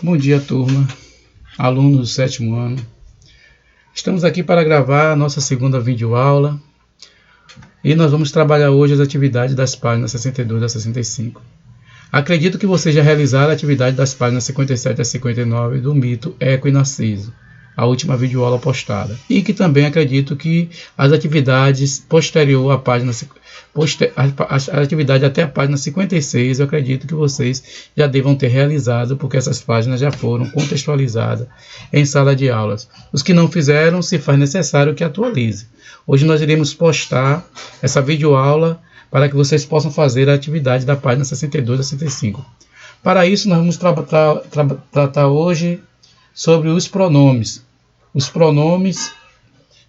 Bom dia, turma, alunos do sétimo ano. Estamos aqui para gravar a nossa segunda videoaula e nós vamos trabalhar hoje as atividades das páginas 62 a 65. Acredito que vocês já realizaram a atividade das páginas 57 a 59 do mito Eco e Narciso, a última videoaula postada. E que também acredito que as atividades posterior à página a atividade até a página 56, eu acredito que vocês já devam ter realizado, porque essas páginas já foram contextualizadas em sala de aulas. Os que não fizeram, se faz necessário que atualize. Hoje nós iremos postar essa videoaula para que vocês possam fazer a atividade da página 62 a 65. Para isso, nós vamos tratar hoje sobre os pronomes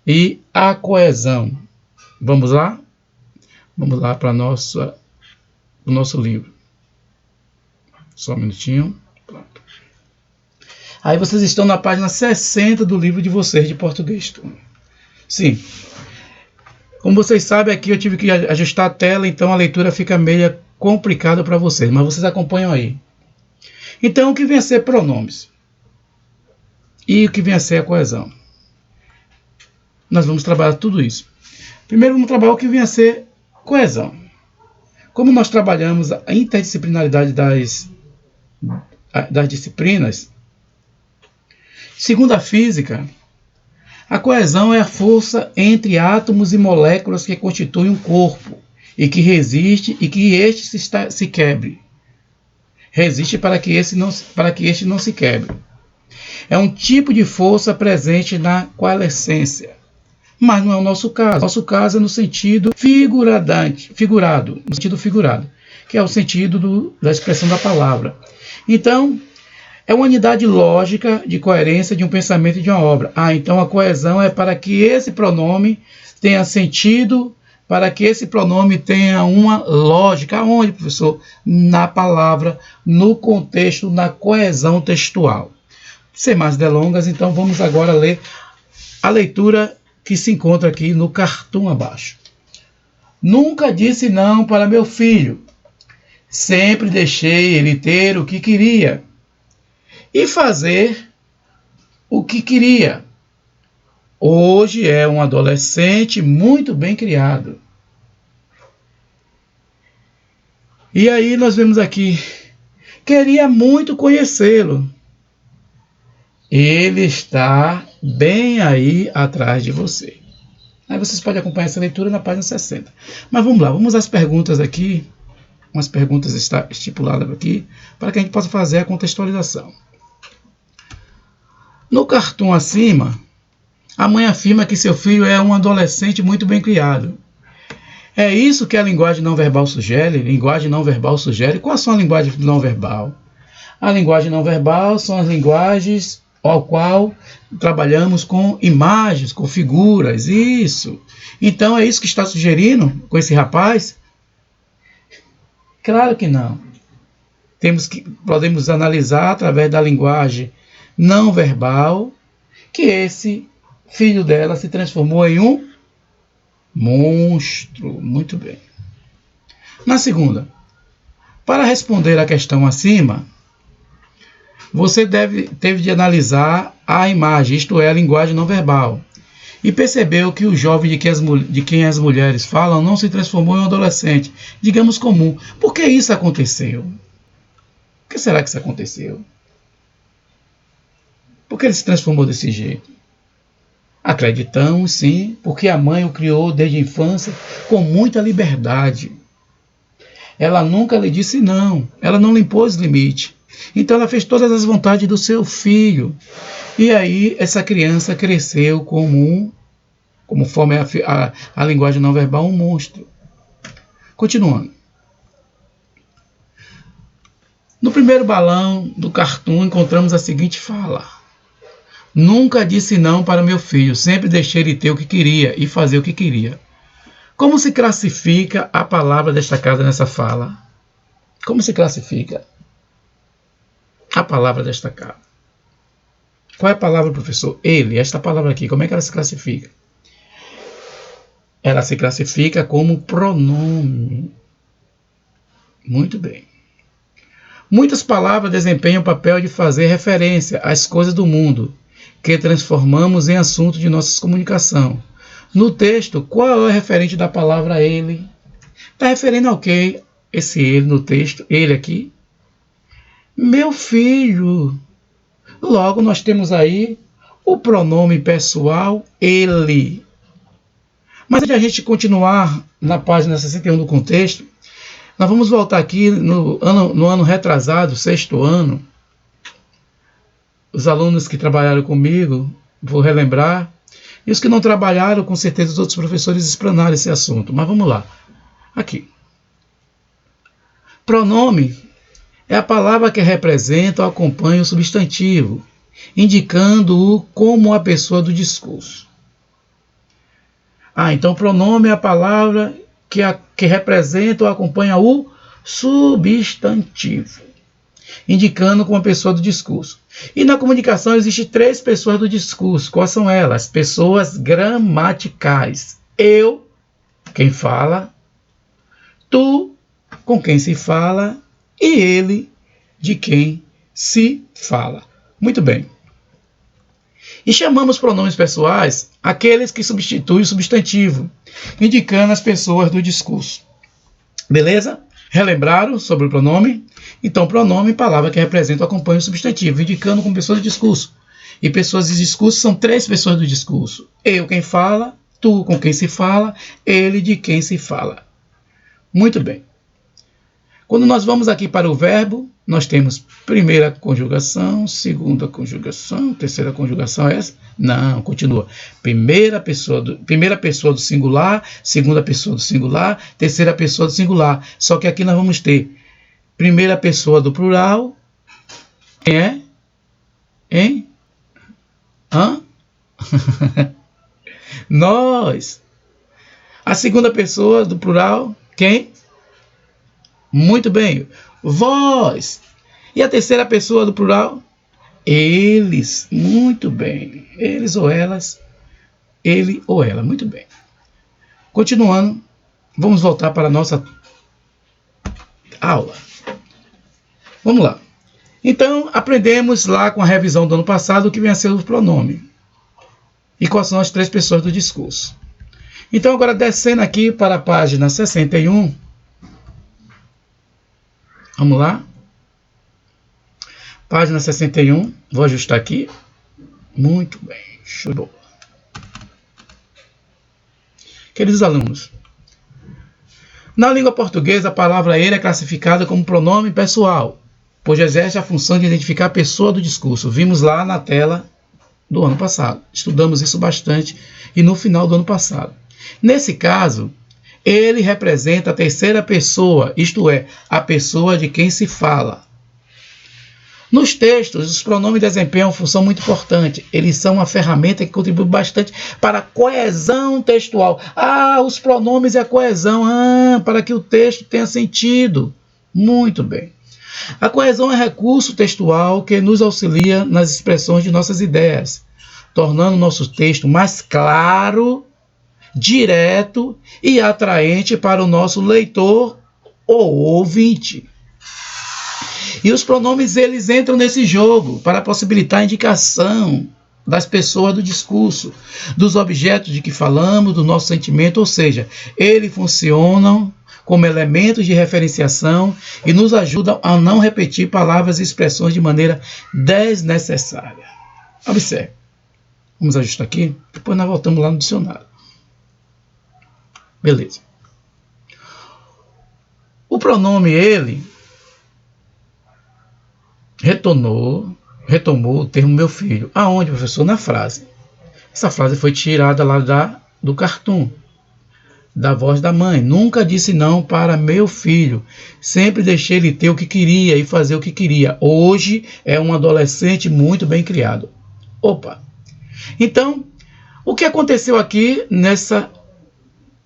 e a coesão. Vamos lá? Vamos lá para o nosso livro. Só um minutinho. Pronto. Aí vocês estão na página 60 do livro de vocês de português. Sim. Como vocês sabem, aqui eu tive que ajustar a tela, então a leitura fica meio complicada para vocês, mas vocês acompanham aí. Então, o que vem a ser pronomes? E o que vem a ser a coesão? Nós vamos trabalhar tudo isso. Primeiro, vamos trabalhar o que vem a ser coesão. Como nós trabalhamos a interdisciplinaridade das disciplinas, segundo a física, a coesão é a força entre átomos e moléculas que constituem um corpo e que resiste e que este se quebre. Resiste para que este não se quebre. É um tipo de força presente na coalescência. Mas não é o nosso caso. Nosso caso é no sentido figurado, que é o sentido da expressão da palavra. Então, é uma unidade lógica de coerência de um pensamento e de uma obra. Então a coesão é para que esse pronome tenha sentido, para que esse pronome tenha uma lógica. Aonde, professor? Na palavra, no contexto, na coesão textual. Sem mais delongas, então vamos agora ler a leitura que se encontra aqui no cartoon abaixo. Nunca disse não para meu filho. Sempre deixei ele ter o que queria e fazer o que queria. Hoje é um adolescente muito bem criado. E aí nós vemos aqui, queria muito conhecê-lo. Ele está bem aí atrás de você. Aí vocês podem acompanhar essa leitura na página 60. Mas vamos lá, vamos às perguntas aqui. Umas perguntas estipuladas aqui, para que a gente possa fazer a contextualização. No cartoon acima, a mãe afirma que seu filho é um adolescente muito bem criado. É isso que a linguagem não verbal sugere? Linguagem não verbal sugere? Quais são as linguagens não verbal? A linguagem não verbal são as linguagens ao qual trabalhamos com imagens, com figuras, isso. Então é isso que está sugerindo com esse rapaz? Claro que não. Podemos analisar através da linguagem não verbal que esse filho dela se transformou em um monstro. Muito bem. Na segunda, para responder à questão acima, você teve de analisar a imagem, isto é, a linguagem não verbal, e percebeu que o jovem de quem as mulheres falam não se transformou em um adolescente, digamos, comum. Por que isso aconteceu? Por que será que isso aconteceu? Por que ele se transformou desse jeito? Acreditamos, sim, porque a mãe o criou desde a infância com muita liberdade. Ela nunca lhe disse não, ela não lhe impôs limite. Então ela fez todas as vontades do seu filho. E aí essa criança cresceu conforme a linguagem não verbal, um monstro. Continuando. No primeiro balão do cartoon encontramos a seguinte fala. Nunca disse não para meu filho, sempre deixei ele ter o que queria e fazer o que queria. Como se classifica a palavra destacada nessa fala? Como se classifica a palavra destacada? Qual é a palavra, professor? Ele, esta palavra aqui, como é que ela se classifica? Ela se classifica como pronome. Muito bem. Muitas palavras desempenham o papel de fazer referência às coisas do mundo, que transformamos em assunto de nossa comunicação. No texto, qual é o referente da palavra ele? Está referindo ao que esse ele no texto? Ele aqui? Meu filho. Logo, nós temos aí o pronome pessoal ele. Mas antes de a gente continuar na página 61 do contexto, nós vamos voltar aqui no ano retrasado, 6º ano. Os alunos que trabalharam comigo, vou relembrar. E os que não trabalharam, com certeza os outros professores explanaram esse assunto. Mas vamos lá. Aqui. Pronome é a palavra que representa ou acompanha o substantivo, indicando-o como a pessoa do discurso. Então pronome é a palavra que representa ou acompanha o substantivo, indicando como a pessoa do discurso. E na comunicação existem 3 pessoas do discurso. Quais são elas? Pessoas gramaticais. Eu, quem fala, tu, com quem se fala, e ele, de quem se fala. Muito bem. E chamamos pronomes pessoais aqueles que substituem o substantivo, indicando as pessoas do discurso. Beleza? Relembraram sobre o pronome? Então, pronome, palavra que representa ou acompanha o substantivo, indicando como pessoa do discurso. E pessoas de discurso são 3 pessoas do discurso. Eu, quem fala, tu, com quem se fala, ele, de quem se fala. Muito bem. Quando nós vamos aqui para o verbo, nós temos primeira conjugação, segunda conjugação, terceira conjugação é essa? Não, continua. Primeira pessoa do singular, segunda pessoa do singular, terceira pessoa do singular. Só que aqui nós vamos ter primeira pessoa do plural. Quem é? Hein? Hã? Nós. A segunda pessoa do plural, quem? Muito bem, vós. E a terceira pessoa do plural? Eles. Muito bem. Eles ou elas. Ele ou ela. Muito bem. Continuando, vamos voltar para a nossa aula. Vamos lá. Então, aprendemos lá com a revisão do ano passado o que vem a ser o pronome. E quais são as 3 pessoas do discurso. Então, agora descendo aqui para a página 61. Vamos lá. Página 61. Vou ajustar aqui. Muito bem. Show de bola. Queridos alunos, na língua portuguesa, a palavra ele é classificada como pronome pessoal, pois exerce a função de identificar a pessoa do discurso. Vimos lá na tela do ano passado. Estudamos isso bastante e no final do ano passado. Nesse caso, ele representa a terceira pessoa, isto é, a pessoa de quem se fala. Nos textos, os pronomes desempenham uma função muito importante. Eles são uma ferramenta que contribui bastante para a coesão textual. Os pronomes e a coesão, para que o texto tenha sentido. Muito bem. A coesão é recurso textual que nos auxilia nas expressões de nossas ideias, tornando o nosso texto mais claro, direto e atraente para o nosso leitor ou ouvinte. E os pronomes, eles entram nesse jogo para possibilitar a indicação das pessoas do discurso, dos objetos de que falamos, do nosso sentimento, ou seja, eles funcionam como elementos de referenciação e nos ajudam a não repetir palavras e expressões de maneira desnecessária. Observe. Vamos ajustar aqui, depois nós voltamos lá no dicionário. Beleza. O pronome ele retomou o termo meu filho. Aonde, professor? Na frase. Essa frase foi tirada lá do cartoon, da voz da mãe. Nunca disse não para meu filho. Sempre deixei ele ter o que queria e fazer o que queria. Hoje é um adolescente muito bem criado. Opa! Então, o que aconteceu aqui nessa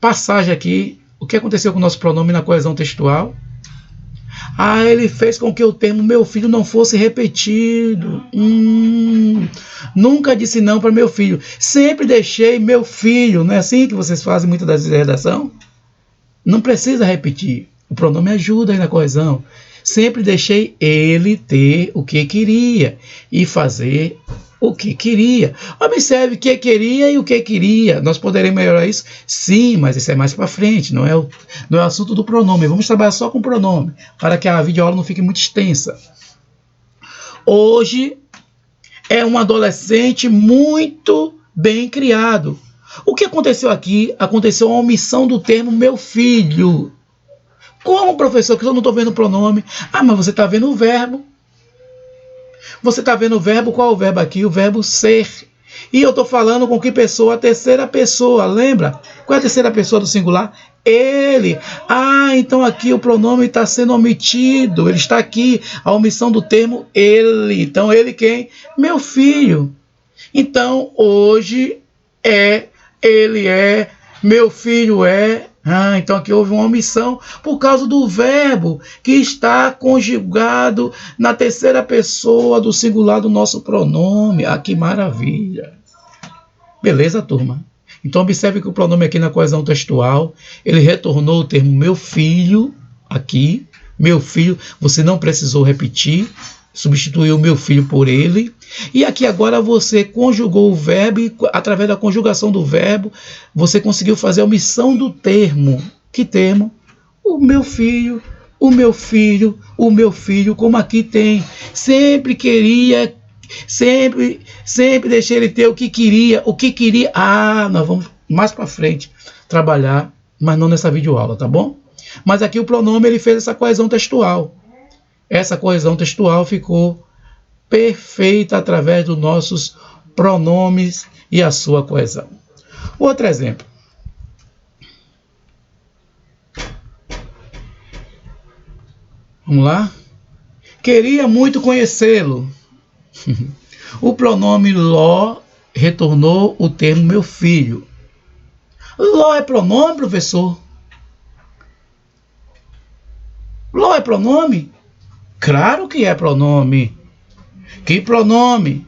passagem aqui? O que aconteceu com o nosso pronome na coesão textual? Ele fez com que o termo meu filho não fosse repetido. Nunca disse não para meu filho. Sempre deixei meu filho. Não é assim que vocês fazem muitas das vezes a redação? Não precisa repetir. O pronome ajuda aí na coesão. Sempre deixei ele ter o que queria e fazer o que queria. Observe o que queria e o que queria. Nós poderemos melhorar isso? Sim, mas isso é mais para frente, não é o assunto do pronome. Vamos trabalhar só com o pronome, para que a videoaula não fique muito extensa. Hoje é um adolescente muito bem criado. O que aconteceu aqui? Aconteceu uma omissão do termo meu filho. Como, professor, que eu não estou vendo o pronome? Ah, mas você está vendo o verbo. Você está vendo o verbo? Qual é o verbo aqui? O verbo ser. E eu estou falando com que pessoa? A terceira pessoa. Lembra? Qual é a terceira pessoa do singular? Ele. Ah, então aqui o pronome está sendo omitido. Ele está aqui. A omissão do termo ele. Então ele quem? Meu filho. Então hoje ele é, meu filho é. Ah, então aqui houve uma omissão por causa do verbo que está conjugado na terceira pessoa do singular do nosso pronome. Ah, que maravilha! Beleza, turma? Então observe que o pronome aqui na coesão textual, ele retornou o termo meu filho, aqui, meu filho, você não precisou repetir, substituiu meu filho por ele. E aqui agora você conjugou o verbo e através da conjugação do verbo, você conseguiu fazer a omissão do termo. Que termo? O meu filho, o meu filho, o meu filho, como aqui tem. Sempre queria, sempre deixei ele ter o que queria. Ah, nós vamos mais para frente trabalhar, mas não nessa videoaula, tá bom? Mas aqui o pronome ele fez essa coesão textual. Essa coesão textual ficou perfeita através dos nossos pronomes e a sua coesão. Outro exemplo. Vamos lá? Queria muito conhecê-lo. O pronome lo retornou o termo meu filho. Lo é pronome, professor? Lo é pronome? Claro que é pronome. Que pronome?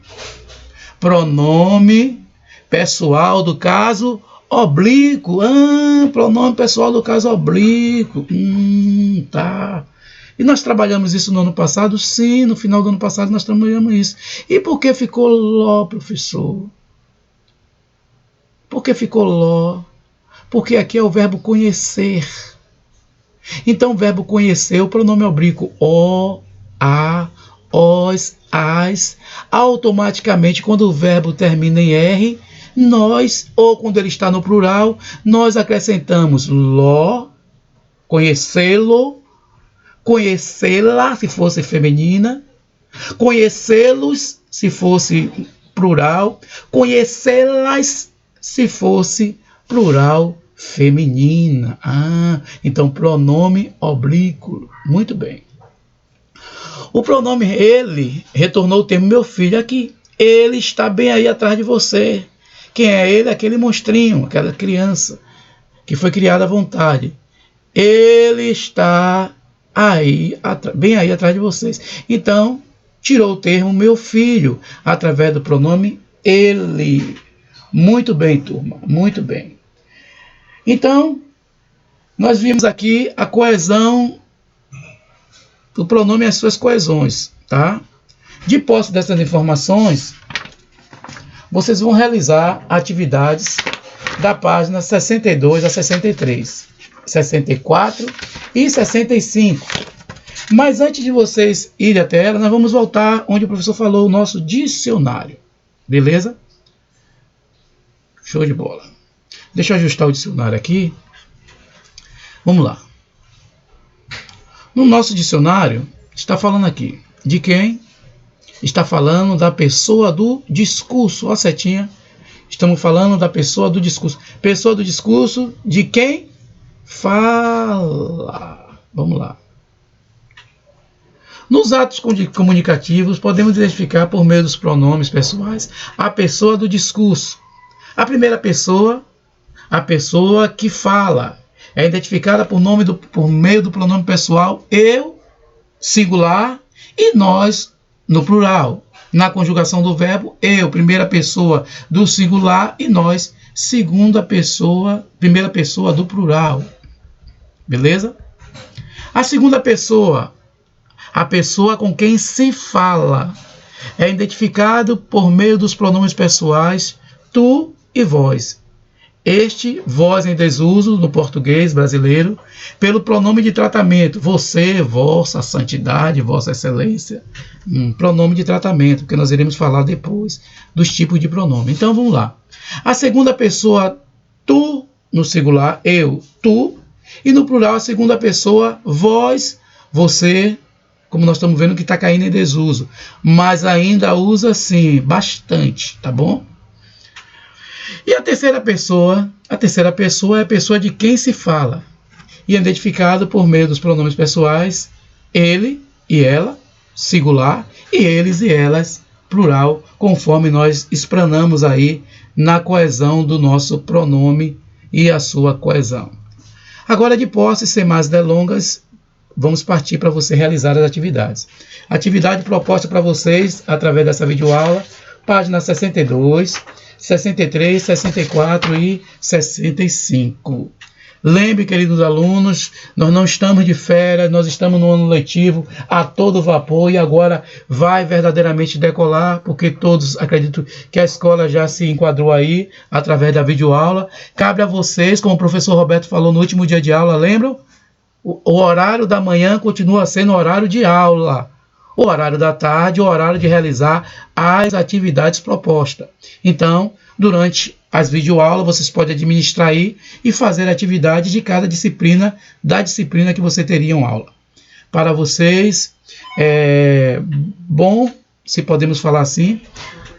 Pronome pessoal do caso oblíquo. Ah, pronome pessoal do caso oblíquo. Tá. E nós trabalhamos isso no ano passado? Sim, no final do ano passado nós trabalhamos isso. E por que ficou lo, professor? Por que ficou lo? Porque aqui é o verbo conhecer. Então, o verbo conhecer, o pronome oblíquo o, a, os, as, automaticamente, quando o verbo termina em R, nós, ou quando ele está no plural, nós acrescentamos lo, conhecê-lo, conhecê-la, se fosse feminina, conhecê-los, se fosse plural, conhecê-las, se fosse plural feminina. Ah, então pronome oblíquo. Muito bem. O pronome ele retornou o termo meu filho aqui. Ele está bem aí atrás de você. Quem é ele? Aquele monstrinho, aquela criança que foi criada à vontade. Ele está aí, bem aí atrás de vocês. Então, tirou o termo meu filho através do pronome ele. Muito bem, turma, muito bem. Então, nós vimos aqui a coesão do pronome e as suas coesões, tá? De posse dessas informações, vocês vão realizar atividades da página 62 a 63, 64 e 65. Mas antes de vocês irem até ela, nós vamos voltar onde o professor falou o nosso dicionário. Beleza? Show de bola. Deixa eu ajustar o dicionário aqui. Vamos lá. No nosso dicionário, está falando aqui de quem? Está falando da pessoa do discurso. Ó, setinha. Estamos falando da pessoa do discurso. Pessoa do discurso de quem fala. Vamos lá. Nos atos comunicativos, podemos identificar por meio dos pronomes pessoais a pessoa do discurso. A primeira pessoa, a pessoa que fala, é identificada por meio do pronome pessoal eu, singular, e nós, no plural. Na conjugação do verbo, eu, primeira pessoa do singular, e nós, segunda pessoa, primeira pessoa do plural. Beleza? A segunda pessoa a pessoa com quem se fala. É identificado por meio dos pronomes pessoais tu e vós. Este, vós em desuso no português brasileiro, pelo pronome de tratamento, você, vossa santidade, vossa excelência. Pronome de tratamento, que nós iremos falar depois dos tipos de pronome. Então vamos lá. A segunda pessoa, tu, no singular, eu, tu, e no plural a segunda pessoa, vós, você, como nós estamos vendo que está caindo em desuso, mas ainda usa sim, bastante, tá bom? E a terceira pessoa é a pessoa de quem se fala, e é identificado por meio dos pronomes pessoais, ele e ela, singular, e eles e elas, plural, conforme nós explanamos aí na coesão do nosso pronome e a sua coesão. Agora, de posse, sem mais delongas, vamos partir para você realizar as atividades. Atividade proposta para vocês através dessa videoaula, páginas 62, 63, 64 e 65. Lembre, queridos alunos, nós não estamos de férias, nós estamos no ano letivo a todo vapor e agora vai verdadeiramente decolar, porque todos acreditam que a escola já se enquadrou aí através da videoaula. Cabe a vocês, como o professor Roberto falou no último dia de aula, lembram? O horário da manhã continua sendo horário de aula. O horário da tarde, o horário de realizar as atividades propostas. Então, durante as videoaulas, vocês podem administrar aí e fazer atividade de cada disciplina, da disciplina que você teria em aula. Para vocês, é bom, se podemos falar assim,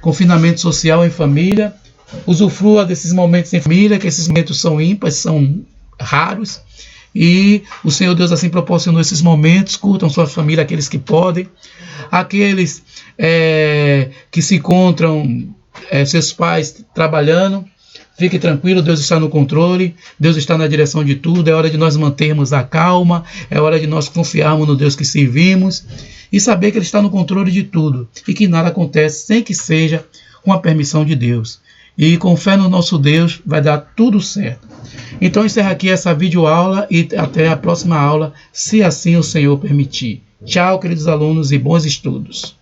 confinamento social em família, usufrua desses momentos em família, que esses momentos são ímpares, são raros, e o Senhor Deus assim proporcionou esses momentos. Curtam sua família, aqueles que podem, aqueles que se encontram, seus pais trabalhando, fique tranquilo, Deus está no controle, Deus está na direção de tudo. É hora de nós mantermos a calma, é hora de nós confiarmos no Deus que servimos e saber que Ele está no controle de tudo e que nada acontece sem que seja com a permissão de Deus. E com fé no nosso Deus vai dar tudo certo. Então encerro aqui essa videoaula e até a próxima aula, se assim o Senhor permitir. Tchau, queridos alunos, e bons estudos.